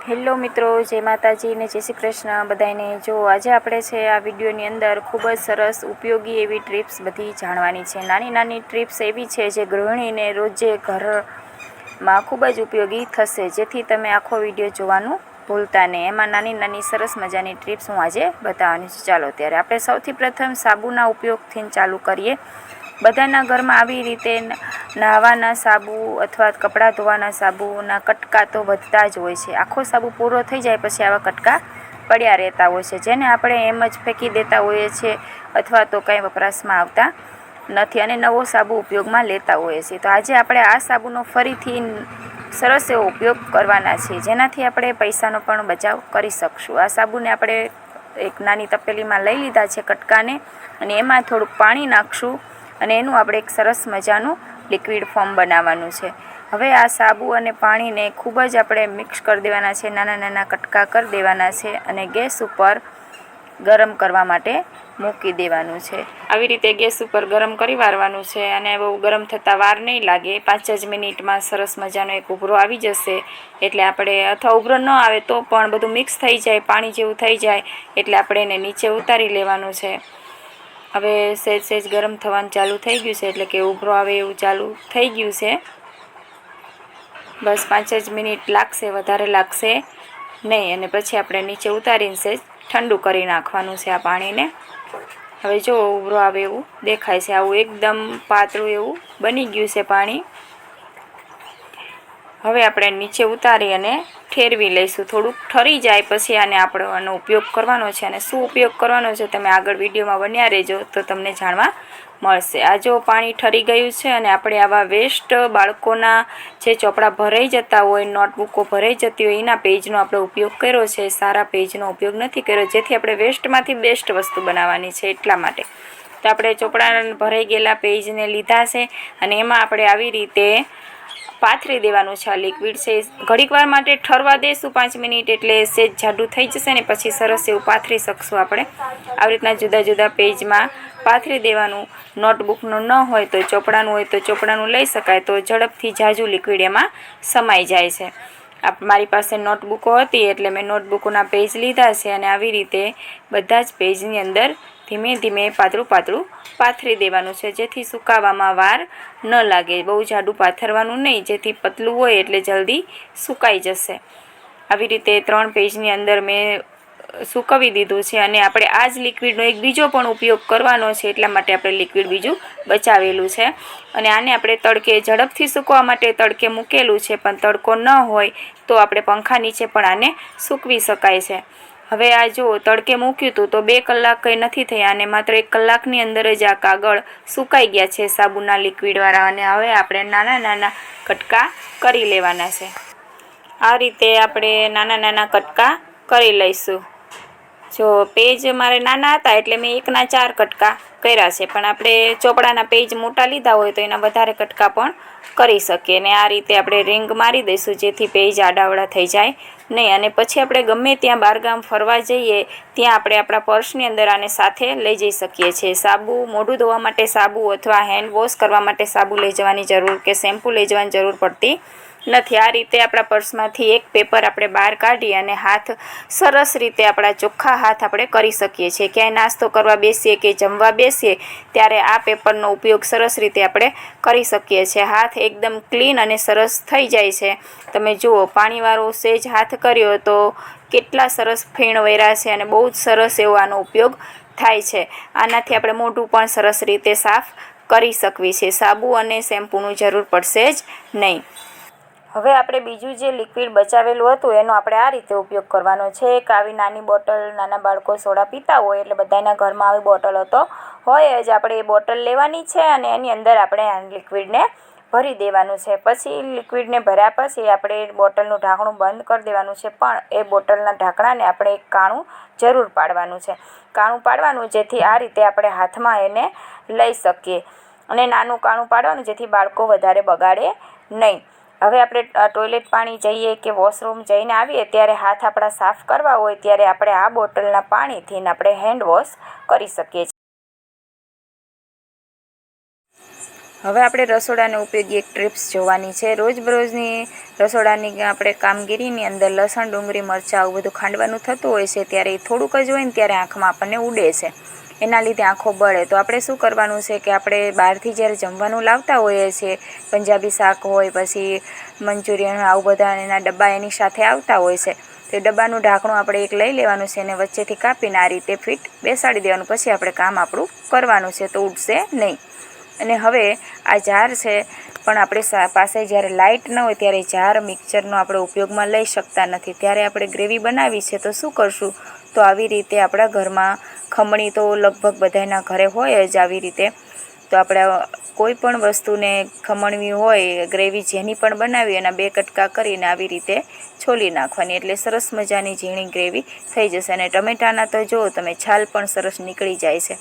Hello મિત્રો, જય માતાજી ને જય શ્રી કૃષ્ણ બધાને। જો આજે આપણે છે આ વિડીયોની અંદર ખૂબ જ સરસ ઉપયોગી એવી ટ્રીપ્સ બધી જાણવાની છે। નાની નાની ટ્રીપ્સ એવી છે જે ગૃહિણીને રોજે ઘરમાં ખૂબ જ ઉપયોગી થશે, જેથી તમે આખો વિડીયો જોવાનું ભૂલતા નહીં। એમાં નાની નાની સરસ મજાની ટ્રીપ્સ હું આજે બતાવવાની છું। ચાલો ત્યારે આપણે સૌથી પ્રથમ સાબુના ઉપયોગથી ચાલુ કરીએ। બધાના ઘરમાં આવી રીતે નાહવાના સાબુ અથવા કપડાં ધોવાના સાબુના કટકા તો વધતા જ હોય છે। આખો સાબુ પૂરો થઈ જાય પછી આવા કટકા પડ્યા રહેતા હોય છે, જેને આપણે એમ જ ફેંકી દેતા હોઈએ છીએ અથવા તો કંઈ વપરાશમાં આવતા નથી અને નવો સાબુ ઉપયોગમાં લેતા હોઈએ છીએ। તો આજે આપણે આ સાબુનો ફરીથી સરસ એવો ઉપયોગ કરવાના છીએ, જેનાથી આપણે પૈસાનો પણ બચાવ કરી શકશું। આ સાબુને આપણે એક નાની તપેલીમાં લઈ લીધા છે કટકાને, અને એમાં થોડુંક પાણી નાખશું અને એનું આપણે એક સરસ મજાનું લિક્વિડ ફોર્મ બનાવવાનું છે। હવે આ સાબુ અને પાણીને ખૂબ જ આપણે મિક્સ કરી દેવાના છે, નાના નાના કટકા કરી દેવાના છે અને ગેસ ઉપર ગરમ કરવા માટે મૂકી દેવાનું છે। આવી રીતે ગેસ ઉપર ગરમ કરી વારવાનું છે અને બહુ ગરમ થતાં વાર નહીં લાગે, 5 જ મિનિટમાં સરસ મજાનો એક ઉભરો આવી જશે। એટલે આપણે અથવા ઉભરો ન આવે તો પણ બધું મિક્સ થઈ જાય, પાણી જેવું થઈ જાય એટલે આપણે એને નીચે ઉતારી લેવાનું છે। હવે સહેજ ગરમ થવાનું ચાલુ થઈ ગયું છે, એટલે કે ઉભરો આવે એવું ચાલુ થઈ ગયું છે। બસ 5 જ મિનિટ લાગશે, વધારે લાગશે નહીં, અને પછી આપણે નીચે ઉતારીને સહેજ ઠંડુ કરી નાખવાનું છે આ પાણીને। હવે જો ઉભરો આવે એવું દેખાય છે, આવું એકદમ પાતળું એવું બની ગયું છે પાણી। હવે આપણે નીચે ઉતારી અને ઠેરવી લઈશું, થોડુંક ઠરી જાય પછી આનો ઉપયોગ કરવાનો છે। અને શું ઉપયોગ કરવાનો છે તમે આગળ વિડીયોમાં બન્યા રહેજો તો તમને જાણવા મળશે। આ જો પાણી ઠરી ગયું છે અને આપણે આવા વેસ્ટ બાળકોના જે ચોપડા ભરાઈ જતા હોય, નોટબુકો ભરાઈ જતી હોય, એના પેજનો આપણે ઉપયોગ કર્યો છે, સારા પેજનો ઉપયોગ નથી કર્યો, જેથી આપણે વેસ્ટમાંથી બેસ્ટ વસ્તુ બનાવવાની છે એટલા માટે। તો આપણે ચોપડા ભરાઈ ગયેલા પેજને લીધા છે અને એમાં આપણે આવી રીતે પાથરી દેવાનું છે આ લિક્વિડ છે। ઘડીક વાર માટે ઠરવા દઈશું 5 મિનિટ, એટલે સહેજ જાડું થઈ જશે ને પછી સરસ એવું પાથરી શકશું આપણે। આવી રીતના જુદા જુદા પેજમાં પાથરી દેવાનું। નોટબુકનું ન હોય તો ચોપડાનું હોય તો ચોપડાનું લઈ શકાય, તો ઝડપથી જાજુ લિક્વિડ એમાં સમાઈ જાય છે। મારી પાસે નોટબુકો હતી એટલે મેં નોટબુકોના પેજ લીધા છે અને આવી રીતે બધા જ પેજની અંદર ધીમે ધીમે પાતળું પાતળું પાથરી દેવાનું છે, જેથી સુકાવામાં વાર ન લાગે। બહુ જાડું પાથરવાનું નહીં, જેથી પતલું હોય એટલે જલ્દી સુકાઈ જશે। આવી રીતે 3 પેજની અંદર મેં સૂકવી દીધું છે અને આપણે આ જ લિક્વિડનો એક બીજો પણ ઉપયોગ કરવાનો છે, એટલા માટે આપણે લિક્વિડ બીજું બચાવેલું છે। અને આને આપણે તડકે ઝડપથી સૂકવા માટે તડકે મૂકેલું છે, પણ તડકો ન હોય તો આપણે પંખા નીચે પણ આને સૂકવી શકાય છે। હવે આ જો તડકે મૂક્યું હતું તો 2 કલાક કંઈ નથી થયા અને માત્ર 1 કલાકની અંદર જ આ કાગળ સુકાઈ ગયા છે સાબુના લિક્વિડવાળા। અને હવે આપણે નાના નાના કટકા કરી લેવાના છે। આ રીતે આપણે નાના નાના કટકા કરી લઈશું। જો પેજ મારે નાના હતા એટલે મેં 1ના 4 કટકા કર્યા છે, પણ આપણે ચોપડાના પેજ મોટા લીધા હોય તો એના વધારે કટકા પણ કરી શકીએ। ને આ રીતે આપણે રિંગ મારી દઈશું, જેથી પેજ આડાવડા થઈ જાય નહીં। અને પછી આપણે ગમે ત્યાં બહારગામ ફરવા જઈએ ત્યાં આપણે આપણા પર્સની અંદર આને સાથે લઈ જઈ શકીએ છીએ। સાબુ, મોઢું ધોવા માટે સાબુ અથવા હેન્ડ વોશ કરવા માટે સાબુ લઈ જવાની જરૂર કે શેમ્પૂ લઈ જવાની જરૂર પડતી નથી। આ રીતે આપણા પર્સમાંથી એક પેપર આપણે બહાર કાઢી અને હાથ સરસ રીતે આપણા ચોખ્ખા હાથ આપણે કરી શકીએ છીએ। ક્યાંય નાસ્તો કરવા બેસીએ કે જમવા બેસીએ ત્યારે આ પેપરનો ઉપયોગ સરસ રીતે આપણે કરી શકીએ છીએ। હાથ એકદમ ક્લીન અને સરસ થઈ જાય છે। તમે જુઓ, પાણીવાળો સહેજ હાથ કર્યો તો કેટલા સરસ ફીણ વેરા છે અને બહુ જ સરસ એવો આનો ઉપયોગ થાય છે। આનાથી આપણે મોઢું પણ સરસ રીતે સાફ કરી શકવી છે, સાબુ અને શેમ્પૂની જરૂર પડશે જ નહીં। હવે આપણે બીજું જે લિક્વિડ બચાવેલું હતું એનો આપણે આ રીતે ઉપયોગ કરવાનો છે। એક આવી નાની બોટલ, નાના બાળકો સોડા પીતા હોય એટલે બધાના ઘરમાં આવી બોટલ તો હોય જ, આપણે એ બોટલ લેવાની છે અને એની અંદર આપણે આ લિક્વિડને ભરી દેવાનું છે। પછી લિક્વિડને ભર્યા પછી આપણે બોટલનું ઢાંકણું બંધ કરી દેવાનું છે, પણ એ બોટલના ઢાંકણાને આપણે એક કાણું જરૂર પાડવાનું છે। કાણું પાડવાનું જેથી આ રીતે આપણે હાથમાં એને લઈ શકીએ, અને નાનું કાણું પાડવાનું જેથી બાળકો વધારે બગાડે નહીં। હવે આપણે ટોયલેટ પાણી જઈએ કે વોશરૂમ જઈને આવીએ ત્યારે હાથ આપણા સાફ કરવા હોય ત્યારે આપણે આ બોટલના પાણીથી આપણે હેન્ડ વોશ કરી શકીએ છીએ। હવે આપણે રસોડાને ઉપયોગી એક ટ્રીપ્સ જોવાની છે. રોજબરોજની રસોડાની આપણે કામગીરીની અંદર લસણ, ડુંગળી, મરચાં આવું બધું ખાંડવાનું થતું હોય છે ત્યારે થોડુંક જ હોય ને ત્યારે આંખમાં આપણને ઉડે છે, એના લીધે આંખો બળે. તો આપણે શું કરવાનું છે કે આપણે બહારથી જ્યારે જમવાનું લાવતા હોઈએ છીએ, પંજાબી શાક હોય, પછી મંચુરિયન, આવું બધા એના ડબ્બા એની સાથે આવતા હોય છે, તો એ ડબ્બાનું ઢાંકણું આપણે એક લઈ લેવાનું છે અને વચ્ચેથી કાપીને આ રીતે ફિટ બેસાડી દેવાનું. પછી આપણે કામ આપણું કરવાનું છે, તો ઉડશે નહીં. અને હવે આ જાર છે, પણ આપણે પાસે જ્યારે લાઇટ ન હોય ત્યારે જાર મિક્સરનો આપણે ઉપયોગમાં લઈ શકતા નથી. ત્યારે આપણે ગ્રેવી બનાવી છે તો શું કરશું, તો આવી રીતે આપણા ઘરમાં ખમણી તો લગભગ બધાના ઘરે હોય જ આવી રીતે. તો આપણે કોઈ પણ વસ્તુને ખમણવી હોય, ગ્રેવી જેની પણ બનાવી એના 2 કટકા કરીને આવી રીતે છોલી નાખવાની, એટલે સરસ મજાની ઝીણી ગ્રેવી થઈ જશે. અને ટમેટાના તો જુઓ તમે, છાલ પણ સરસ નીકળી જાય છે.